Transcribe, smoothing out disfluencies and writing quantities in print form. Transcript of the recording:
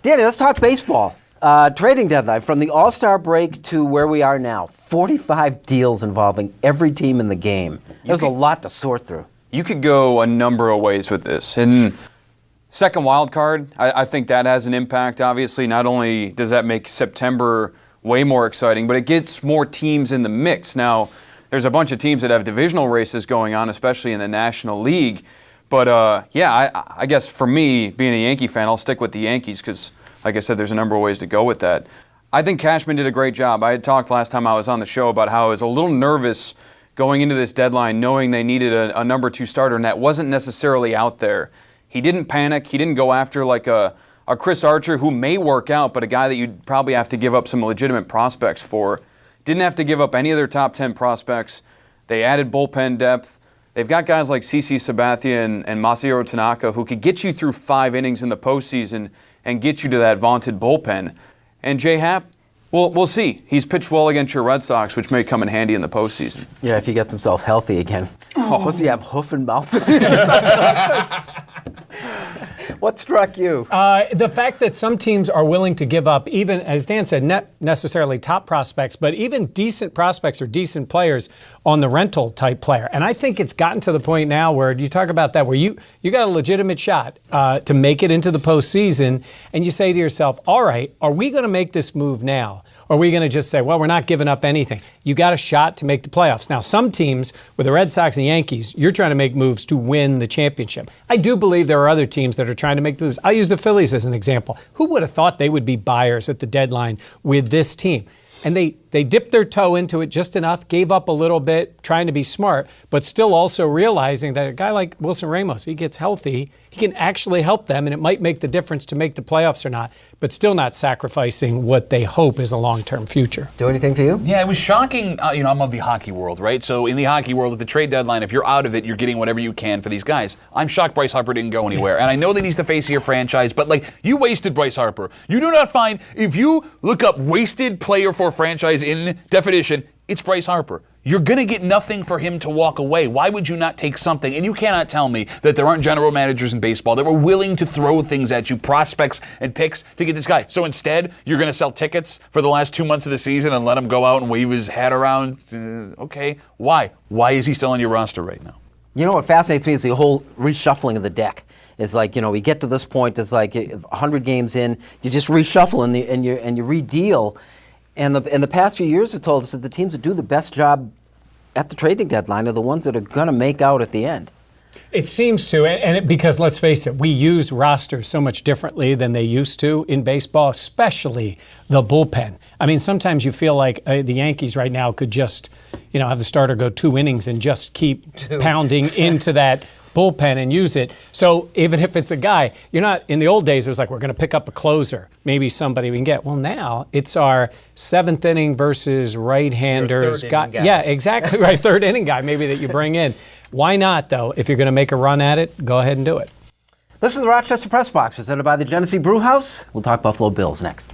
Danny, let's talk baseball. Trading deadline, from the All-Star break to where we are now, 45 deals involving every team in the game. There's a lot to sort through. You could go a number of ways with this. And second wild card, I think that has an impact, obviously. Not only does that make September way more exciting, but it gets more teams in the mix. Now, there's a bunch of teams that have divisional races going on, especially in the National League. But, I guess for me, being a Yankee fan, I'll stick with the Yankees because, like I said, there's a number of ways to go with that. I think Cashman did a great job. I had talked last time I was on the show about how I was a little nervous going into this deadline knowing they needed a number 2 starter, and that wasn't necessarily out there. He didn't panic. He didn't go after like a Chris Archer, who may work out, but a guy that you'd probably have to give up some legitimate prospects for. Didn't have to give up any of their top 10 prospects. They added bullpen depth. They've got guys like CC Sabathia and Masahiro Tanaka who could get you through 5 innings in the postseason and get you to that vaunted bullpen. And J-Hap, well, we'll see. He's pitched well against your Red Sox, which may come in handy in the postseason. Yeah, if he gets himself healthy again. What's he have, hoof and mouth? What struck you? The fact that some teams are willing to give up, even, as Dan said, not necessarily top prospects, but even decent prospects or decent players on the rental type player. And I think it's gotten to the point now where you talk about that, where you got a legitimate shot to make it into the postseason, and you say to yourself, all right, are we going to make this move now? Or are we going to just say, well, we're not giving up anything? You got a shot to make the playoffs. Now, some teams, with the Red Sox and Yankees, you're trying to make moves to win the championship. I do believe there are other teams that are trying to make moves. I'll use the Phillies as an example. Who would have thought they would be buyers at the deadline with this team? And they dipped their toe into it just enough, gave up a little bit, trying to be smart, but still also realizing that a guy like Wilson Ramos, he gets healthy, he can actually help them, and it might make the difference to make the playoffs or not, but still not sacrificing what they hope is a long-term future. Do anything for you? Yeah, it was shocking. I'm of the hockey world, right? So in the hockey world, at the trade deadline, if you're out of it, you're getting whatever you can for these guys. I'm shocked Bryce Harper didn't go anywhere. And I know that he's the face of your franchise, but you wasted Bryce Harper. You do not find, if you look up wasted player for franchise in definition, it's Bryce Harper. You're going to get nothing for him to walk away. Why would you not take something? And you cannot tell me that there aren't general managers in baseball that were willing to throw things at you, prospects and picks, to get this guy. So instead, you're going to sell tickets for the last 2 months of the season and let him go out and wave his hat around? Okay. Why? Why is he still on your roster right now? You know what fascinates me is the whole reshuffling of the deck. It's like, we get to this point, it's like 100 games in, you just reshuffle and you redeal. And the past few years have told us that the teams that do the best job at the trading deadline are the ones that are going to make out at the end. It seems to, because let's face it, we use rosters so much differently than they used to in baseball, especially the bullpen. I mean, sometimes you feel like the Yankees right now could just, have the starter go 2 innings and just keep pounding into that bullpen and use it. So even if it's a guy, you're not, in the old days, it was like, we're going to pick up a closer, maybe somebody we can get. Well, now it's our 7th inning versus right-handers guy. Yeah, exactly right. 3rd inning guy maybe that you bring in. Why not, though? If you're going to make a run at it, go ahead and do it. This is the Rochester Press Box, presented by the Genesee Brew House. We'll talk Buffalo Bills next.